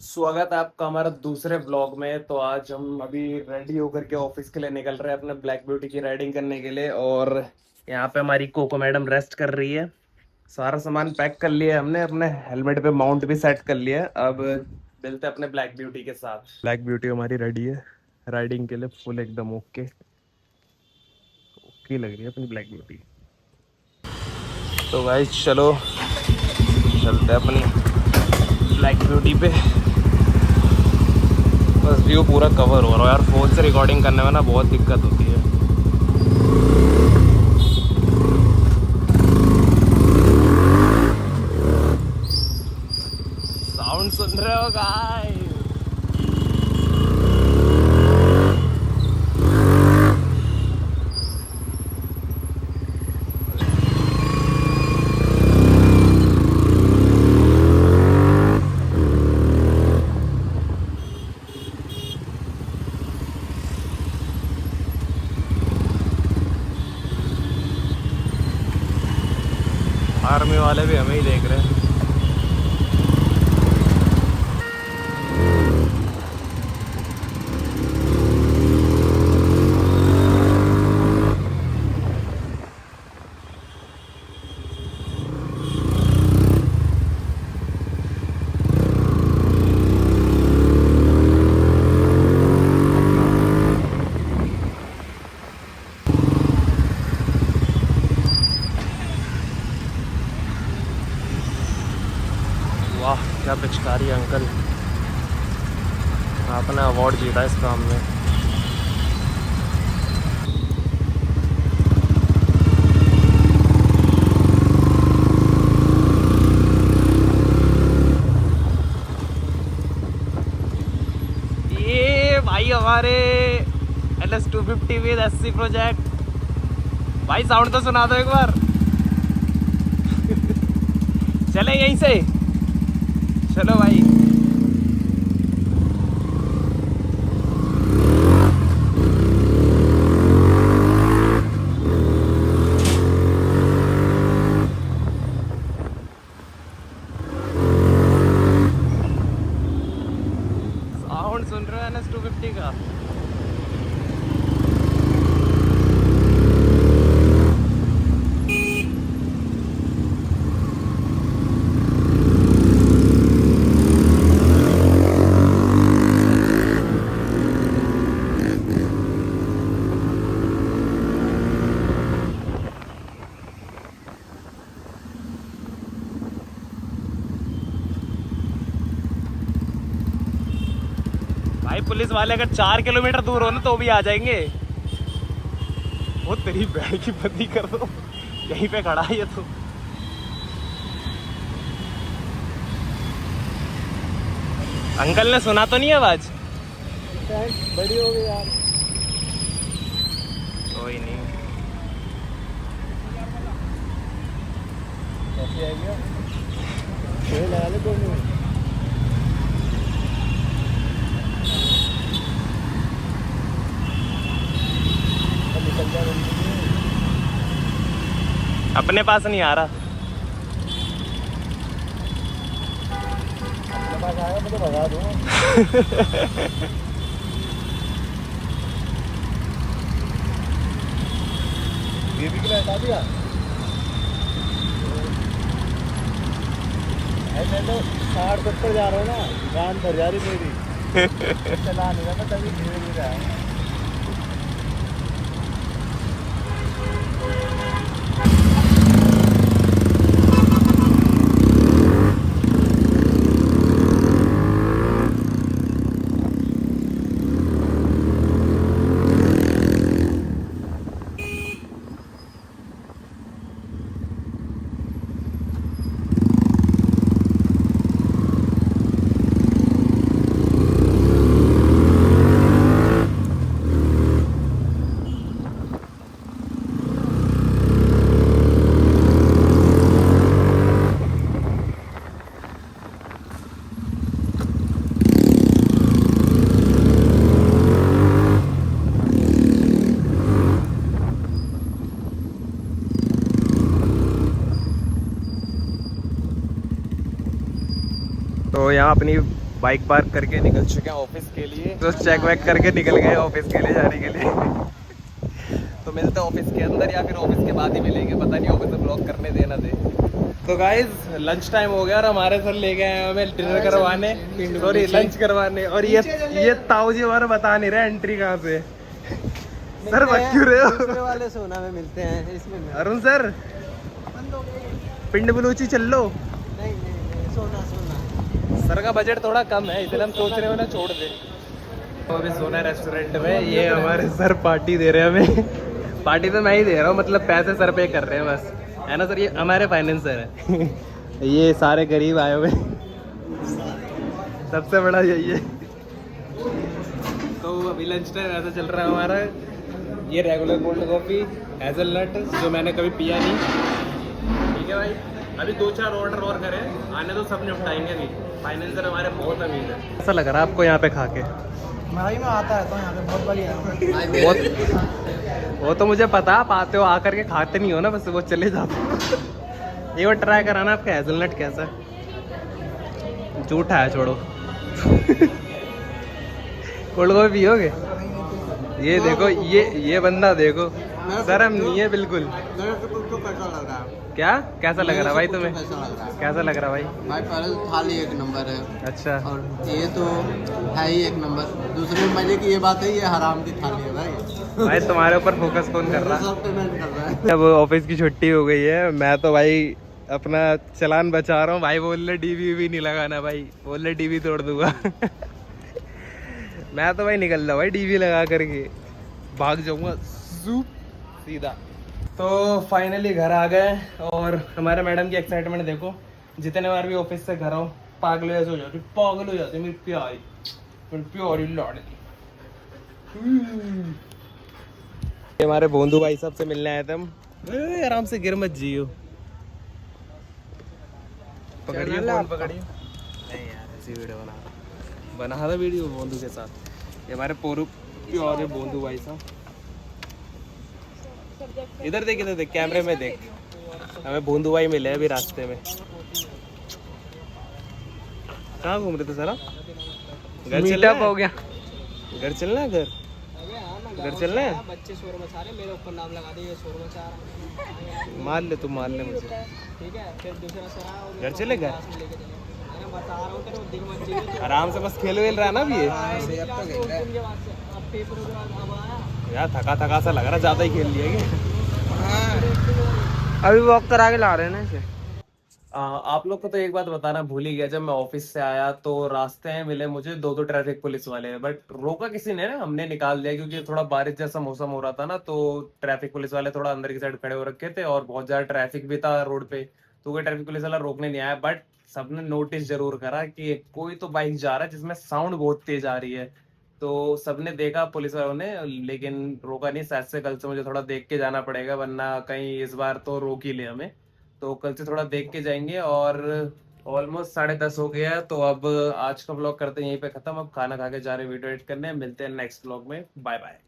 स्वागत है आपका हमारा दूसरे व्लॉग में। तो आज हम अभी रेडी होकर के ऑफिस के लिए निकल रहे हैं अपने ब्लैक ब्यूटी की राइडिंग करने के लिए। और यहाँ पे हमारी कोको मैडम रेस्ट कर रही है। सारा सामान पैक कर लिया है हमने, अपने हेलमेट पे माउंट भी सेट कर लिया है। अब मिलते हैं अपने ब्लैक ब्यूटी के साथ। ब्लैक ब्यूटी हमारी रेडी है राइडिंग के लिए, फुल एकदम ओके ओके लग रही है अपनी ब्लैक ब्यूटी। तो भाई चलो चलते हैं अपनी ब्लैक ब्यूटी पे। बस व्यू पूरा कवर हो रहा है यार, फोन से रिकॉर्डिंग करने में ना बहुत दिक्कत होती है। साउंड सुन रहे हो गाइस? आर्मी वाले भी हमें ही देख रहे हैं। वाह क्या पिचकारी अंकल, आपने अवार्ड जीता इस काम में। ये भाई हमारे LS250 विद SC प्रोजेक्ट। भाई साउंड तो सुना दो एक बार। चले यहीं से, चलो भाई। साउंड सुन रहे हो NS250 का? भाई पुलिस वाले अगर 4 किलोमीटर दूर हो ना तो भी आ जाएंगे। वो तेरी बैग की बंदी कर दो, यहीं पे खड़ा है ये तो। अंकल ने सुना तो नहीं आवाज? बड़ी हो गई यार। कोई नहीं। कैसी आएगी? ये लगा ले 2 मिनट। निकल जा अपने पास नहीं आ रहा। अपने पास आएगा मैं तो भगा दूंगा। बेबी के लिए हटा दिया। मैं तो 60-70 जा रहा हूँ ना, गान भर जा रही मेरी। चला नहीं रहा, मैं तभी धीरे धीरे आया। तो यहाँ अपनी बाइक पार्क करके निकल चुके हैं ऑफिस के लिए, तो चेक वेक करके निकल गए ऑफिस के लिए जाने के लिए। तो मिलते हैं ऑफिस के अंदर या फिर ऑफिस के बाद ही मिलेंगे, पता नहीं ऑफिस में ब्लॉग करने देना दे। तो गाइज लंच टाइम हो गया और हमारे सर ले गए हैं हमें डिनर करवाने, सॉरी लंच करवाने। और ये ताऊ जी हमारा बता नहीं रहे एंट्री कहाँ से। सर बच क्यों रहे हो? दूसरे वाले सोना में मिलते हैं इसमें। अरुण सर पिंड बलूची चल लो। नहीं सोना। सर का बजट थोड़ा कम है इसलिए हम सोच रहे हो ना छोड़ दे। तो अभी सोना रेस्टोरेंट में, ये हमारे सर पार्टी दे रहे हैं हमें। पार्टी तो मैं ही दे रहा हूँ, मतलब पैसे सर पे कर रहे हैं बस, है ना सर? ये हमारे फाइनेंसर है। ये सारे गरीब आए हुए, सबसे बड़ा यही है। तो अभी लंच टाइम ऐसा चल रहा है हमारा। ये रेगुलर कोल्ड कॉफ़ी हेज़लनट जो मैंने कभी पिया नहीं। ठीक है भाई, अभी 2-4 ऑर्डर और करें, आने तो सब निपटाएंगे। अभी फाइनेंसर हमारे बहुत अमीर है। ऐसा लग रहा है आपको यहाँ पे खा के? भाई मैं आता है तो यहाँ पे बहुत बढ़िया। वो तो मुझे पता, आप आते हो आकर के खाते नहीं हो ना, बस वो चले जाते हो। एक बार ट्राई कराना आपका हेज़लनट कैसा है। झूठा है, छोड़ो। कोल्ड कॉफी पियोगे? ये देखो, ये बंदा देखो, शर्म नहीं है बिल्कुल। क्या कैसा लग रहा है भाई तुम्हें? कैसा लग रहा है भाई? भाई पहले तो थाली एक नंबर है। अच्छा, और ये तो है ही एक नंबर। दूसरे मजे की ये बात है, ये हराम की थाली है भाई। भाई तुम्हारे ऊपर फोकस कौन कर रहा है? सब पेमेंट कर रहा है। अब ऑफिस की छुट्टी हो गई है, मैं तो भाई अपना चालान बचा रहा हूँ। भाई बोल रहे डीवी भी नहीं लगाना, भाई बोल रहे डीवी तोड़ दूंगा। मैं तो भाई निकल रहा भाई, डीवी लगा करके भाग जाऊंगा सीधा। तो फाइनली घर आ गए और हमारे मैडम की एक्साइटमेंट देखो। जितने बार भी ऑफिस से घर आओ पागल ऐसे हो जाती, पागल हो जाती मेरी प्यारी, मेरी प्यारी लाडली। ये हमारे बोंदू भाई साहब से मिलने आए थे हम। आराम से गिर मत जियो, पकड़िए फोन पकड़िए। नहीं यार ऐसी वीडियो बना था वीडियो बोंदू के साथ। ये हमारे पोरू और ये बोंदू भाई साहब। इधर देख कैमरे में देख, हमें बोंदू भाई मिले अभी रास्ते में। कहाँ घूम रहे थे सर? घर चलना हो गया? घर चलना है? घर चलना है? बच्चे शोर मचा रहे, मेरे ऊपर नाम लगा दिए, शोर मचा रहा। मार ले, तुम मार ले मुझे। ठीक है, फिर दूसरा सर घर चले गए? मैं बता रहा हूँ तेरे को, दिल मत चाहिए। आराम से बस खेल वेल रहा है ना अभी ये? यार थका सा लग रहा, ज्यादा ही खेल लिया क्या? अभी वॉक करा के ला रहे हैं ना इसे। आप लोग को तो एक बात बताना भूल ही गया, जब मैं ऑफिस से आया तो रास्ते में मिले मुझे 2 ट्रैफिक पुलिस वाले, बट रोका किसी ने ना, हमने निकाल दिया क्योंकि थोड़ा बारिश जैसा मौसम हो रहा था ना, तो ट्रैफिक पुलिस वाले थोड़ा अंदर की साइड खड़े हो रखे थे और बहुत ज्यादा ट्रैफिक भी था रोड पे, तो कोई ट्रैफिक पुलिस वाला रोकने नहीं आया। बट सबने नोटिस जरूर करा कि कोई तो बाइक जा रहा है जिसमें साउंड बहुत तेज आ रही है, तो सबने देखा पुलिस वालों ने, लेकिन रोका नहीं। शायद से कल से मुझे थोड़ा देख के जाना पड़ेगा, वरना कहीं इस बार तो रोक ही ले हमें। तो कल से थोड़ा देख के जाएंगे। और ऑलमोस्ट 10:30 हो गया है, तो अब आज का व्लॉग करते हैं यहीं पे खत्म। अब खाना खा के जा रहे वीडियो एडिट करने, मिलते हैं नेक्स्ट व्लॉग में। Bye bye.